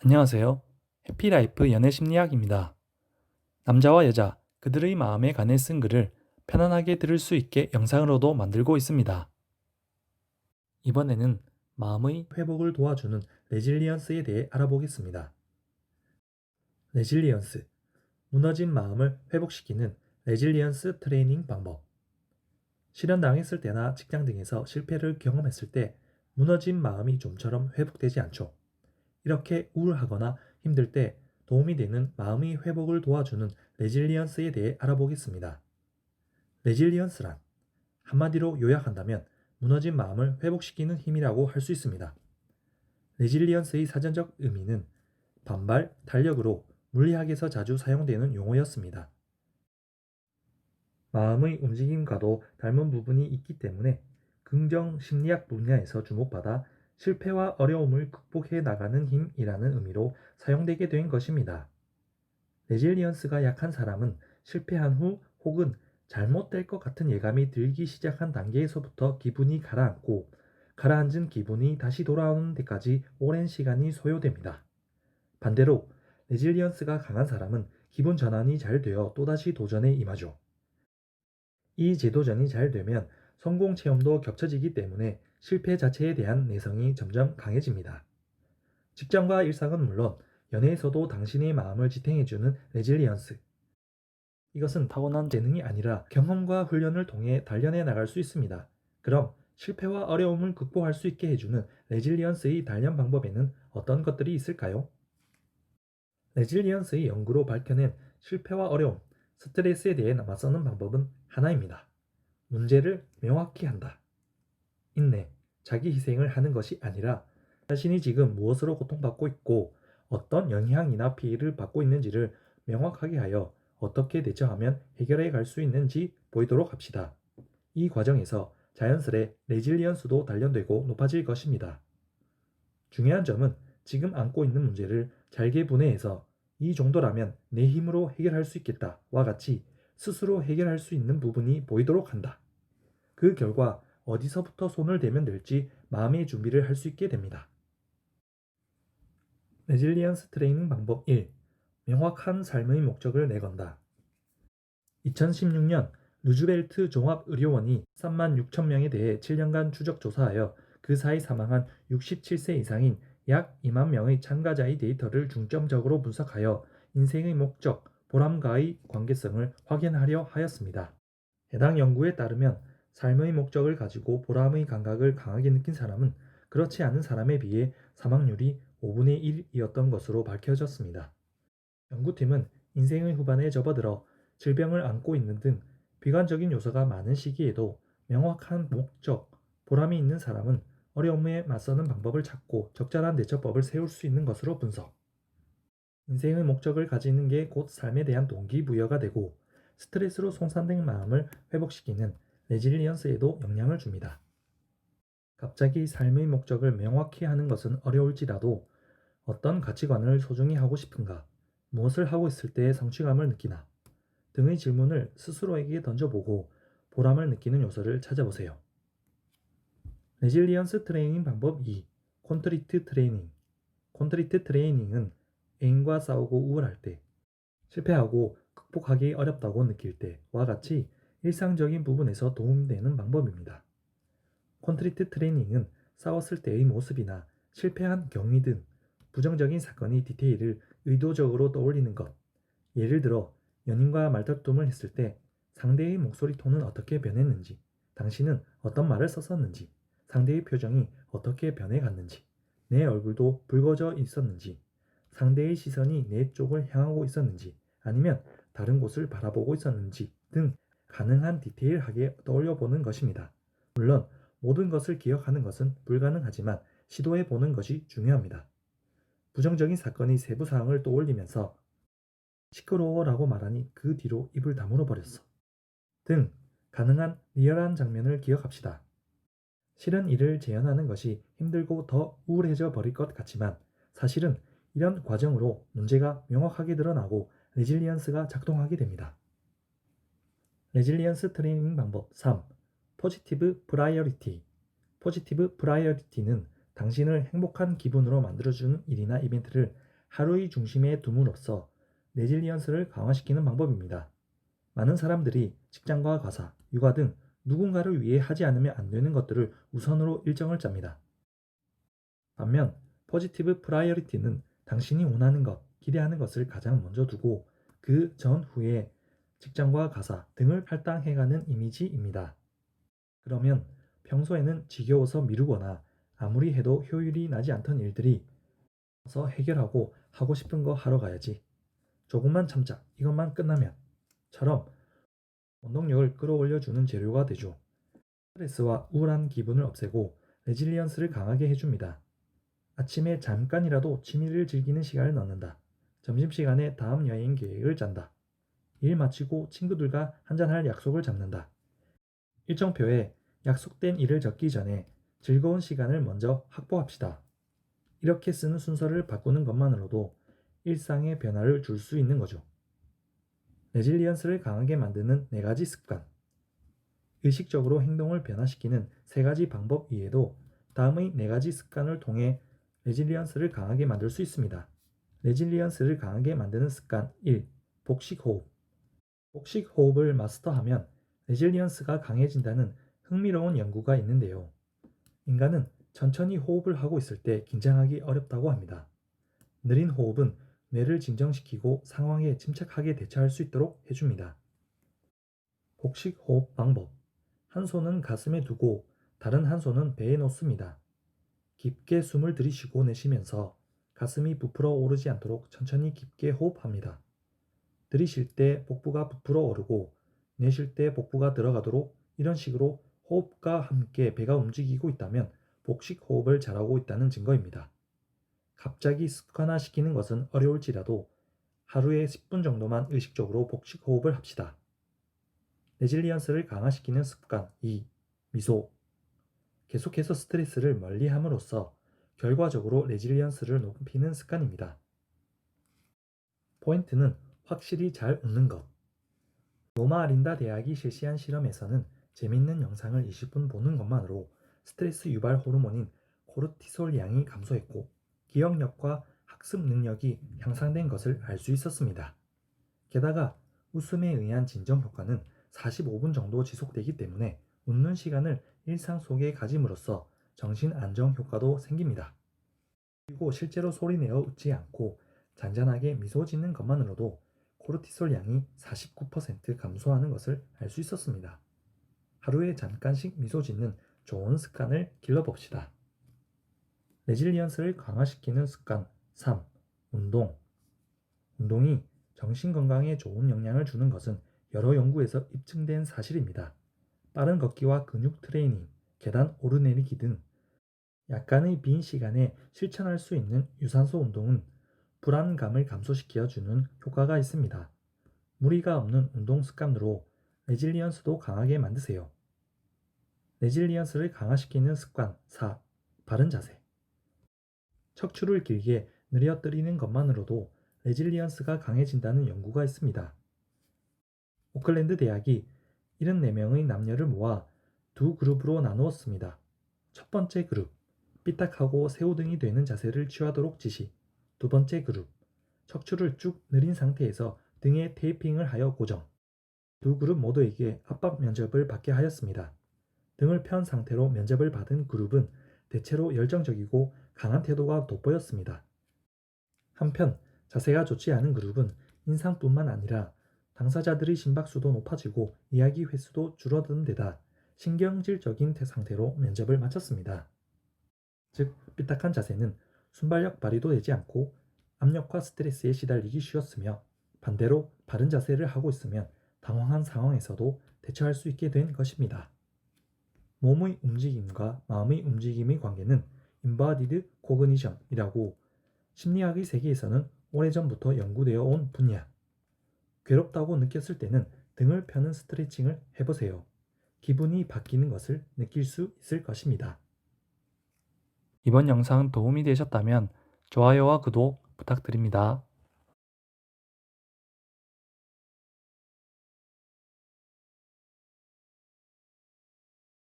안녕하세요. 해피라이프 연애심리학입니다. 남자와 여자, 그들의 마음에 관해 쓴 글을 편안하게 들을 수 있게 영상으로도 만들고 있습니다. 이번에는 마음의 회복을 도와주는 레질리언스에 대해 알아보겠습니다. 레질리언스, 무너진 마음을 회복시키는 레질리언스 트레이닝 방법. 실현당했을 때나 직장 등에서 실패를 경험했을 때 무너진 마음이 좀처럼 회복되지 않죠. 이렇게 우울하거나 힘들 때 도움이 되는 마음의 회복을 도와주는 레질리언스에 대해 알아보겠습니다. 레질리언스란 한마디로 요약한다면 무너진 마음을 회복시키는 힘이라고 할 수 있습니다. 레질리언스의 사전적 의미는 반발, 탄력으로 물리학에서 자주 사용되는 용어였습니다. 마음의 움직임과도 닮은 부분이 있기 때문에 긍정 심리학 분야에서 주목받아 실패와 어려움을 극복해 나가는 힘이라는 의미로 사용되게 된 것입니다. 레질리언스가 약한 사람은 실패한 후 혹은 잘못될 것 같은 예감이 들기 시작한 단계에서부터 기분이 가라앉고 가라앉은 기분이 다시 돌아오는 데까지 오랜 시간이 소요됩니다. 반대로 레질리언스가 강한 사람은 기분 전환이 잘 되어 또다시 도전에 임하죠. 이 재도전이 잘 되면 성공 체험도 겹쳐지기 때문에 실패 자체에 대한 내성이 점점 강해집니다. 직장과 일상은 물론 연애에서도 당신의 마음을 지탱해주는 레질리언스. 이것은 타고난 재능이 아니라 경험과 훈련을 통해 단련해 나갈 수 있습니다. 그럼 실패와 어려움을 극복할 수 있게 해주는 레질리언스의 단련 방법에는 어떤 것들이 있을까요? 레질리언스의 연구로 밝혀낸 실패와 어려움, 스트레스에 대해 맞서는 방법은 하나입니다. 문제를 명확히 한다. 인내, 자기 희생을 하는 것이 아니라 자신이 지금 무엇으로 고통받고 있고 어떤 영향이나 피해를 받고 있는지를 명확하게 하여 어떻게 대처하면 해결해 갈 수 있는지 보이도록 합시다. 이 과정에서 자연스레 레질리언스도 단련되고 높아질 것입니다. 중요한 점은 지금 안고 있는 문제를 잘게 분해해서 이 정도라면 내 힘으로 해결할 수 있겠다와 같이 스스로 해결할 수 있는 부분이 보이도록 한다. 그 결과 어디서부터 손을 대면 될지 마음의 준비를 할 수 있게 됩니다. 레질리언스 트레이닝 방법 1. 명확한 삶의 목적을 내건다. 2016년 루즈벨트 종합의료원이 3만 6천 명에 대해 7년간 추적 조사하여 그 사이 사망한 67세 이상인 약 2만 명의 참가자의 데이터를 중점적으로 분석하여 인생의 목적, 보람과의 관계성을 확인하려 하였습니다. 해당 연구에 따르면 삶의 목적을 가지고 보람의 감각을 강하게 느낀 사람은 그렇지 않은 사람에 비해 사망률이 5분의 1이었던 것으로 밝혀졌습니다. 연구팀은 인생의 후반에 접어들어 질병을 앓고 있는 등 비관적인 요소가 많은 시기에도 명확한 목적, 보람이 있는 사람은 어려움에 맞서는 방법을 찾고 적절한 대처법을 세울 수 있는 것으로 분석. 인생의 목적을 가지는 게 곧 삶에 대한 동기부여가 되고 스트레스로 손상된 마음을 회복시키는 레질리언스에도 영향을 줍니다. 갑자기 삶의 목적을 명확히 하는 것은 어려울지라도 어떤 가치관을 소중히 하고 싶은가, 무엇을 하고 있을 때 성취감을 느끼나 등의 질문을 스스로에게 던져보고 보람을 느끼는 요소를 찾아보세요. 레질리언스 트레이닝 방법 2. 콘트리트 트레이닝. 콘트리트 트레이닝은 애인과 싸우고 우울할 때, 실패하고 극복하기 어렵다고 느낄 때와 같이 일상적인 부분에서 도움되는 방법입니다. 콘트리트 트레이닝은 싸웠을 때의 모습이나 실패한 경위 등 부정적인 사건의 디테일을 의도적으로 떠올리는 것. 예를 들어 연인과 말다툼을 했을 때 상대의 목소리 톤은 어떻게 변했는지, 당신은 어떤 말을 썼었는지, 상대의 표정이 어떻게 변해갔는지, 내 얼굴도 붉어져 있었는지, 상대의 시선이 내 쪽을 향하고 있었는지, 아니면 다른 곳을 바라보고 있었는지 등 가능한 디테일하게 떠올려 보는 것입니다. 물론 모든 것을 기억하는 것은 불가능하지만 시도해 보는 것이 중요합니다. 부정적인 사건의 세부 사항을 떠올리면서 시끄러워라고 말하니 그 뒤로 입을 다물어 버렸어 등 가능한 리얼한 장면을 기억합시다. 실은 이를 재현하는 것이 힘들고 더 우울해져 버릴 것 같지만 사실은 이런 과정으로 문제가 명확하게 드러나고 레질리언스가 작동하게 됩니다. 레질리언스 트레이닝 방법 3. 포지티브 프라이어리티. 포지티브 프라이어리티는 당신을 행복한 기분으로 만들어주는 일이나 이벤트를 하루의 중심에 둠으로써 레질리언스를 강화시키는 방법입니다. 많은 사람들이 직장과 가사, 육아 등 누군가를 위해 하지 않으면 안 되는 것들을 우선으로 일정을 짭니다. 반면 포지티브 프라이어리티는 당신이 원하는 것, 기대하는 것을 가장 먼저 두고 그 전후에 직장과 가사 등을 할당해가는 이미지입니다. 그러면 평소에는 지겨워서 미루거나 아무리 해도 효율이 나지 않던 일들이 서 해결하고 하고 싶은 거 하러 가야지. 조금만 참자. 이것만 끝나면. 처럼 원동력을 끌어올려주는 재료가 되죠. 스트레스와 우울한 기분을 없애고 레질리언스를 강하게 해줍니다. 아침에 잠깐이라도 취미를 즐기는 시간을 넣는다. 점심시간에 다음 여행 계획을 짠다. 일 마치고 친구들과 한잔할 약속을 잡는다. 일정표에 약속된 일을 적기 전에 즐거운 시간을 먼저 확보합시다. 이렇게 쓰는 순서를 바꾸는 것만으로도 일상에 변화를 줄 수 있는 거죠. 레질리언스를 강하게 만드는 4가지 습관. 의식적으로 행동을 변화시키는 3가지 방법 이외에도 다음의 4가지 습관을 통해 레질리언스를 강하게 만들 수 있습니다. 레질리언스를 강하게 만드는 습관 1. 복식 호흡. 복식 호흡을 마스터하면 레질리언스가 강해진다는 흥미로운 연구가 있는데요. 인간은 천천히 호흡을 하고 있을 때 긴장하기 어렵다고 합니다. 느린 호흡은 뇌를 진정시키고 상황에 침착하게 대처할 수 있도록 해줍니다. 복식 호흡 방법. 한 손은 가슴에 두고 다른 한 손은 배에 놓습니다. 깊게 숨을 들이쉬고 내쉬면서 가슴이 부풀어 오르지 않도록 천천히 깊게 호흡합니다. 들이쉴 때 복부가 부풀어 오르고 내쉴 때 복부가 들어가도록 이런 식으로 호흡과 함께 배가 움직이고 있다면 복식 호흡을 잘하고 있다는 증거입니다. 갑자기 습관화시키는 것은 어려울지라도 하루에 10분 정도만 의식적으로 복식 호흡을 합시다. 레질리언스를 강화시키는 습관 2. 미소. 계속해서 스트레스를 멀리함으로써 결과적으로 레질리언스를 높이는 습관입니다. 포인트는 확실히 잘 웃는 것. 로마 린다 대학이 실시한 실험에서는 재밌는 영상을 20분 보는 것만으로 스트레스 유발 호르몬인 코르티솔 양이 감소했고 기억력과 학습 능력이 향상된 것을 알 수 있었습니다. 게다가 웃음에 의한 진정 효과는 45분 정도 지속되기 때문에 웃는 시간을 일상 속에 가짐으로써 정신 안정 효과도 생깁니다. 그리고 실제로 소리내어 웃지 않고 잔잔하게 미소 짓는 것만으로도 코르티솔 양이 49% 감소하는 것을 알 수 있었습니다. 하루에 잠깐씩 미소 짓는 좋은 습관을 길러봅시다. 레질리언스를 강화시키는 습관 3. 운동. 운동이 정신건강에 좋은 영향을 주는 것은 여러 연구에서 입증된 사실입니다. 빠른 걷기와 근육 트레이닝, 계단 오르내리기 등 약간의 빈 시간에 실천할 수 있는 유산소 운동은 불안감을 감소시켜 주는 효과가 있습니다. 무리가 없는 운동 습관으로 레질리언스도 강하게 만드세요. 레질리언스를 강화시키는 습관 4. 바른 자세. 척추를 길게 늘어뜨리는 것만으로도 레질리언스가 강해진다는 연구가 있습니다. 오클랜드 대학이 74명의 남녀를 모아 두 그룹으로 나누었습니다. 첫 번째 그룹, 삐딱하고 새우등이 되는 자세를 취하도록 지시. 두 번째 그룹, 척추를 쭉 늘린 상태에서 등에 테이핑을 하여 고정. 두 그룹 모두에게 압박 면접을 받게 하였습니다. 등을 편 상태로 면접을 받은 그룹은 대체로 열정적이고 강한 태도가 돋보였습니다. 한편 자세가 좋지 않은 그룹은 인상뿐만 아니라 당사자들의 심박수도 높아지고 이야기 횟수도 줄어든 데다 신경질적인 상태로 면접을 마쳤습니다. 즉, 삐딱한 자세는 순발력 발휘도 되지 않고 압력과 스트레스에 시달리기 쉬웠으며 반대로 바른 자세를 하고 있으면 당황한 상황에서도 대처할 수 있게 된 것입니다. 몸의 움직임과 마음의 움직임의 관계는 embodied cognition이라고 심리학의 세계에서는 오래전부터 연구되어 온 분야. 괴롭다고 느꼈을 때는 등을 펴는 스트레칭을 해보세요. 기분이 바뀌는 것을 느낄 수 있을 것입니다. 이번 영상 도움이 되셨다면 좋아요와 구독 부탁드립니다.